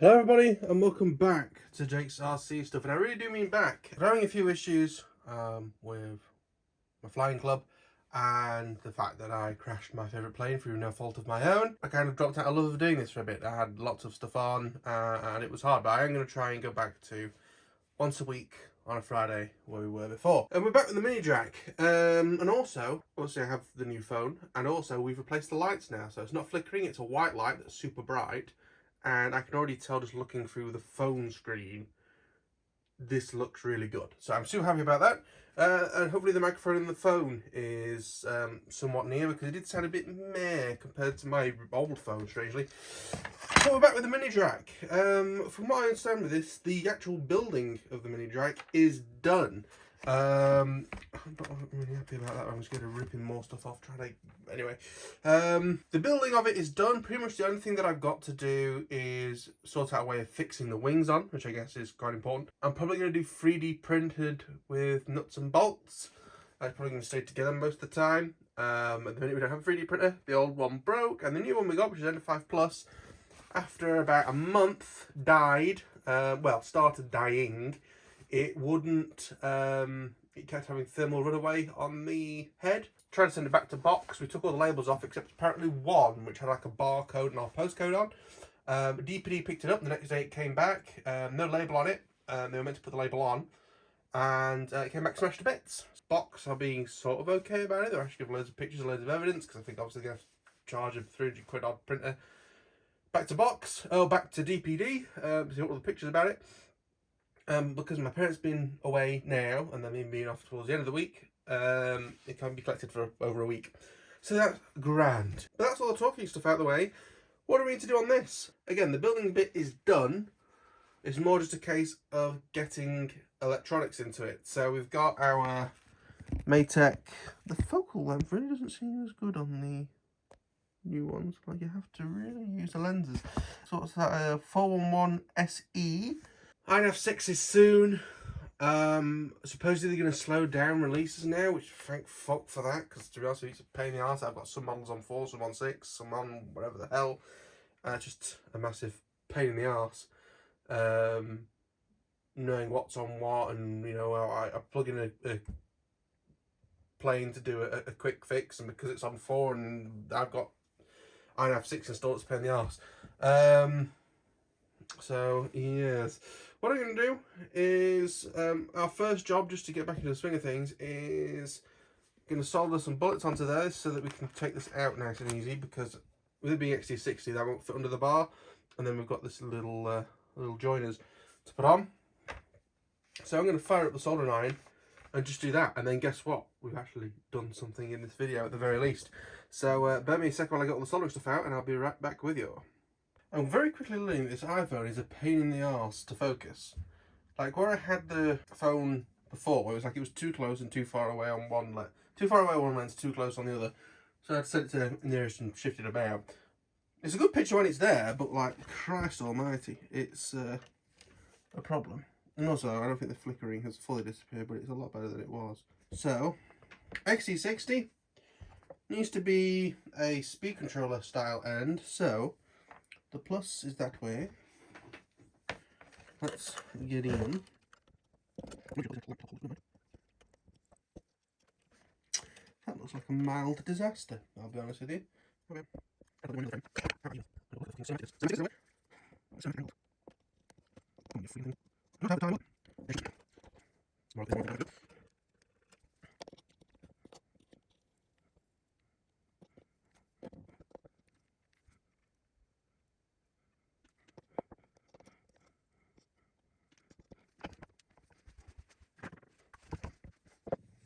Hello everybody and welcome back to Jake's RC Stuff, and I really do mean back. I'm having a few issues with my flying club and the fact that I crashed my favourite plane through no fault of my own. I kind of dropped out of love of doing this for a bit. I had lots of stuff on and it was hard, but I am going to try and go back to once a week on a Friday where we were before. And we're back with the mini Drak, and also obviously I have the new phone, and also we've replaced the lights now, so it's not flickering, it's a white light that's super bright. And I can already tell just looking through the phone screen, this looks really good. So I'm super happy about that. And hopefully the microphone in the phone is somewhat near, because it did sound a bit meh compared to my old phone, strangely. So we're back with the mini Drak. From what I understand with this, the actual building of the mini Drak is done. I'm not really happy about that. I'm just going to rip more stuff off, anyway. The building of it is done. Pretty much the only thing that I've got to do is sort out a way of fixing the wings on, which I guess is quite important. I'm probably going to do 3D printed with nuts and bolts. I'm probably going to stay together most of the time. At the minute we don't have a 3D printer. The old one broke, and the new one we got, which is Ender 5 Plus, after about a month died. Started dying. It wouldn't, it kept having thermal runaway on the head. Tried to send it back to box. We took all the labels off except apparently one, which had like a barcode and our postcode on. DPD picked it up, the next day it came back. No label on it. They were meant to put the label on. And it came back smashed to bits. Box are being sort of okay about it. They're actually giving loads of pictures and loads of evidence, because I think obviously they're going to charge a 300 quid odd printer. Back to box, back to DPD, see what all the pictures about it. Because my parents been away now, and then being off towards the end of the week, it can be collected for over a week. So that's grand. But that's all the talking stuff out of the way. What do we need to do on this? Again, the building bit is done. It's more just a case of getting electronics into it. So we've got our Maytech. The focal length really doesn't seem as good on the new ones. Like, you have to really use the lenses. So it's that 411 SE. INF6 is soon. Supposedly they're going to slow down releases now, which thank fuck for that, because to be honest with you, it's a pain in the arse. I've got some models on 4, some on 6, some on whatever the hell. Just a massive pain in the arse. Knowing what's on what, and you know, I plug in a plane to do a quick fix, and because it's on 4 and I've got INF6 installed, it's a pain in the arse. So yes, what I'm going to do is our first job, just to get back into the swing of things, is going to solder some bullets onto there so that we can take this out nice and easy, because with it being XT60 that won't fit under the bar, and then we've got this little joiners to put on. So I'm going to fire up the soldering iron and just do that, and then guess what, we've actually done something in this video at the very least. So bear me a second while I get all the soldering stuff out, and I'll be right back with you. I'm very quickly learning that this iPhone is a pain in the arse to focus. Like where I had the phone before, it was like it was too close and too far away on one lens. Too far away on one lens, too close on the other. So I had to set it to nearest and shift it about. It's a good picture when it's there, but like, Christ almighty, it's a problem. And also, I don't think the flickering has fully disappeared, but it's a lot better than it was. So, XT60 needs to be a speed controller style end, so the plus is that way. Let's get in. That looks like a mild disaster, I'll be honest with you. Okay.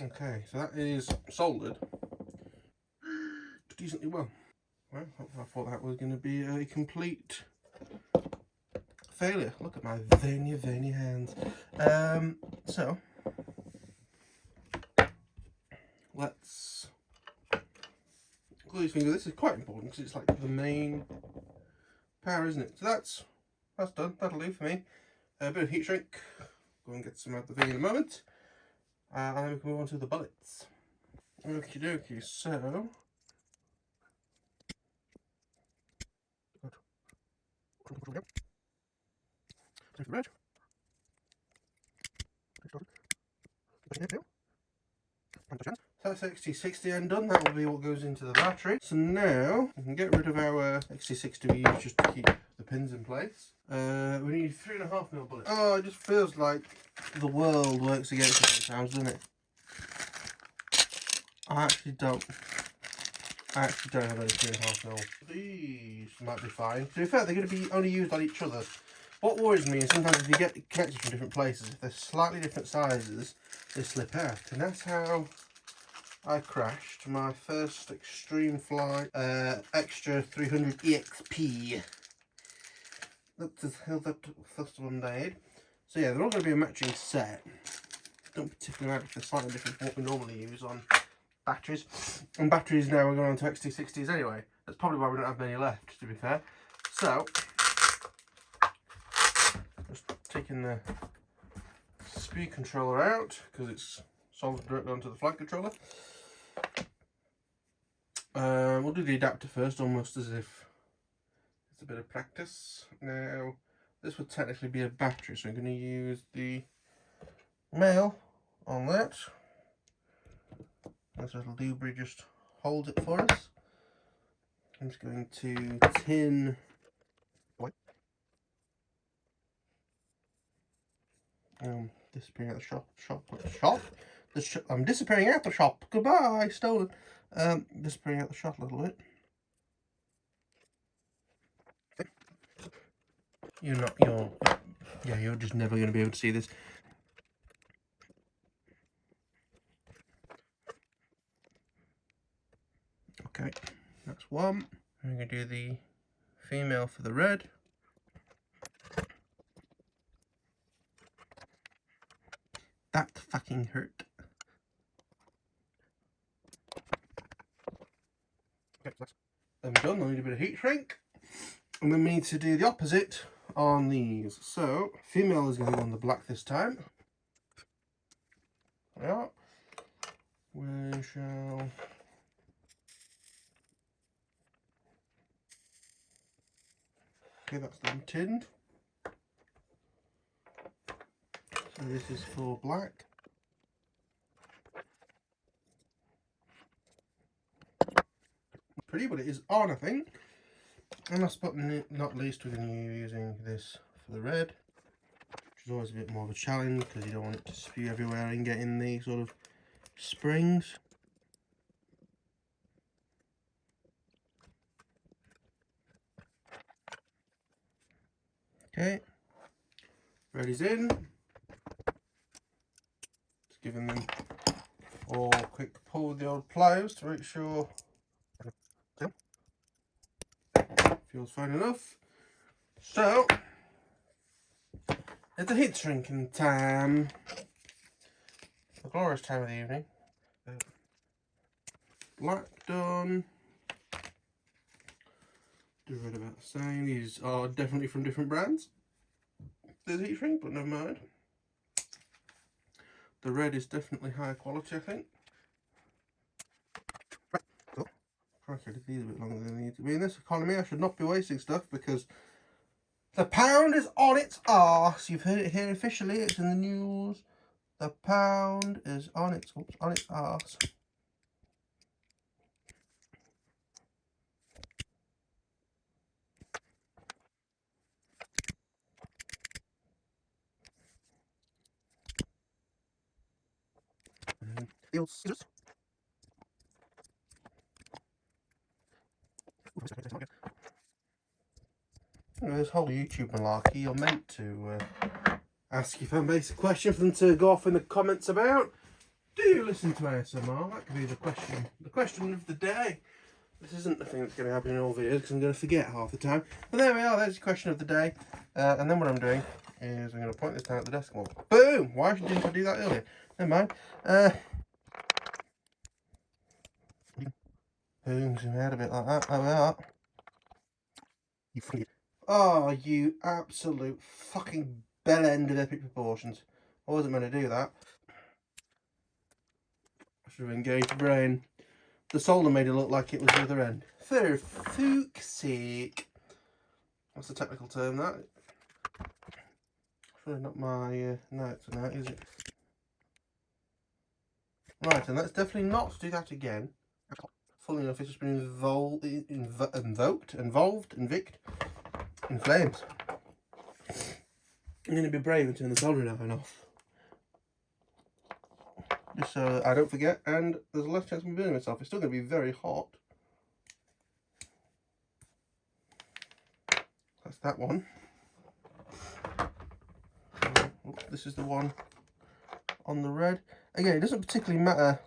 Okay, so that is soldered decently well. Well, I thought that was going to be a complete failure. Look at my veiny hands. So let's glue these fingers. This is quite important because it's like the main power, isn't it? So that's done. That'll do for me. A bit of heat shrink. Go and get some out of the thing in a moment. And then we can move on to the bullets. Okie dokie, so red. So that's XT60 end done. That will be what goes into the battery. So now we can get rid of our XT60 we use just to keep the pins in place. We need 3.5mm bullets. Oh, it just feels like the world works against us sometimes, doesn't it? I actually don't have any 3.5mm. These might be fine. To be fair, they're going to be only used on each other. What worries me is sometimes if you get connected from different places, if they're slightly different sizes, they slip out. And that's how I crashed my first Extreme Flight Extra 300 EXP. That's the first one made. So yeah, they're all going to be a matching set. Don't particularly like if they're slightly different from what we normally use on batteries. And batteries now we're going on to XT60s anyway. That's probably why we don't have many left, to be fair. So, just taking the speed controller out because it's soldered directly onto the flight controller. We'll do the adapter first, almost as if it's a bit of practice. Now, this would technically be a battery, so I'm going to use the male on that. This little doobry just holds it for us. I'm just going to tin disappearing out the shop. I'm disappearing out the shop. Goodbye, stolen. Disappearing out the shop a little bit. You're just never going to be able to see this. Okay, that's one. I'm going to do the female for the red. That fucking hurt. Okay, so then we're done. I need a bit of heat shrink. And then we need to do the opposite on these. So, female is going to go on the black this time. Yeah. We shall... Okay, that's done tinned. So this is for black. Pretty, but it is on, I think. And last but not least, we're going to be using this for the red, which is always a bit more of a challenge because you don't want it to spew everywhere and get in the sort of springs. Okay, red is in. Just giving them all a quick pull with the old pliers to make sure feels fine enough. So it's the heat shrinking time. The glorious time of the evening. Black done. Do red about the same. These are definitely from different brands. There's heat shrink, but never mind. The red is definitely higher quality, I think. I did these a bit longer than they need to be. In this economy, I should not be wasting stuff because the pound is on its arse. You've heard it here officially. It's in the news. The pound is on its arse. The old scissors. This whole YouTube malarkey, you're meant to ask you for a basic question for them to go off in the comments about. Do you listen to ASMR? That could be the question of the day. This isn't the thing that's going to happen in all videos because I'm going to forget half the time. But there we are, there's the question of the day. And then what I'm doing is I'm going to point this down at the desk and go, boom! Why didn't I do that earlier? Never mind. Boom, zoom out a bit like that. There we are. You freak. Oh, you absolute fucking bell end of epic proportions. I wasn't meant to do that. I should have engaged the brain. The solder made it look like it was the other end. For fuck's sake. What's the technical term that? definitely not my notes now, is it? Right, and let's definitely not do that again. Funnily enough, it's just been involved in flames. I'm going to be brave and turn the soldering iron off, just so I don't forget, and there's less chance of me burning myself. It's still going to be very hot. That's that one. Oops, this is the one on the red. Again, it doesn't particularly matter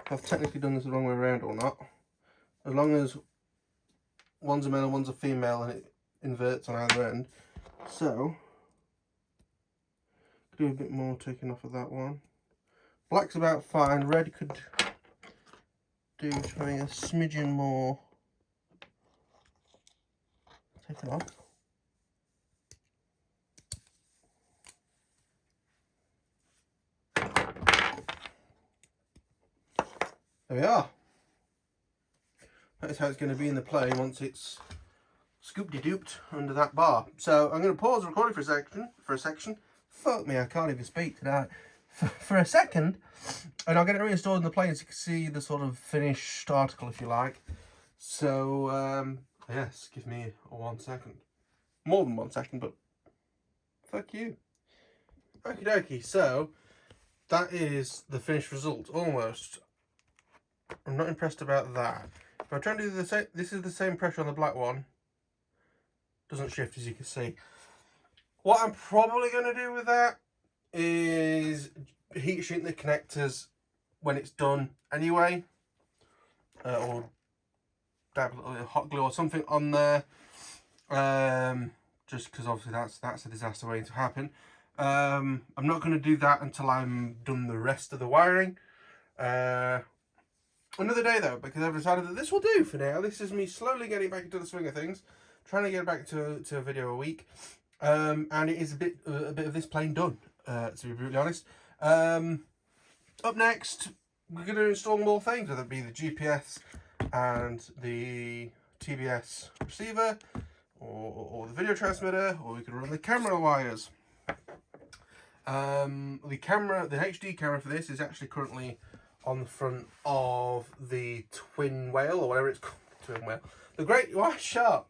if I've technically done this the wrong way around or not, as long as one's a male and one's a female and it inverts on either end. So, do a bit more taking off of that one. Black's about fine. Red could do trying a smidgen more taken off. There we are. That is how it's going to be in the play once it's scooped-de-dooped under that bar. So I'm going to pause the recording for a section. Fuck me, I can't even speak tonight. For a second, and I'll get it reinstalled in the plane so you can see the sort of finished article if you like. So yes, give me 1 second. More than 1 second, but fuck you. Okie dokie, so that is the finished result, almost. I'm not impressed about that. If I try and do the same, this is the same pressure on the black one. Doesn't shift, as you can see. What I'm probably going to do with that is heat shrink the connectors when it's done anyway, or dab a little bit of hot glue or something on there, just because obviously that's a disaster waiting to happen. I'm not going to do that until I'm done the rest of the wiring. Another day though, because I've decided that this will do for now. This is me slowly getting back into the swing of things, trying to get back to a video a week, and it is a bit of this plane done, to be brutally honest. Up next, we're going to install more things, whether it be the GPS and the TBS receiver, or the video transmitter, or we could run the camera wires. The HD camera for this is actually currently on the front of the twin whale, or whatever it's called, twin whale, the great white shark.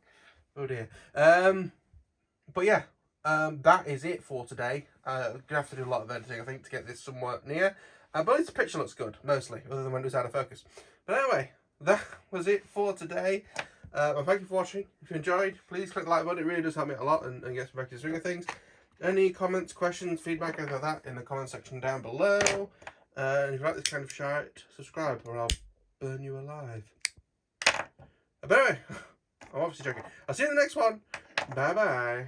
Oh dear. But yeah, that is it for today. Gonna have to do a lot of editing, I think, to get this somewhat near. But at least the picture looks good, mostly, other than when it was out of focus. But anyway, that was it for today. Thank you for watching. If you enjoyed, please click the like button. It really does help me out a lot and gets me back to the swing of things. Any comments, questions, feedback, anything like that in the comment section down below. And if you like this kind of shite, subscribe or I'll burn you alive. But anyway, I'm obviously joking. I'll see you in the next one. Bye bye.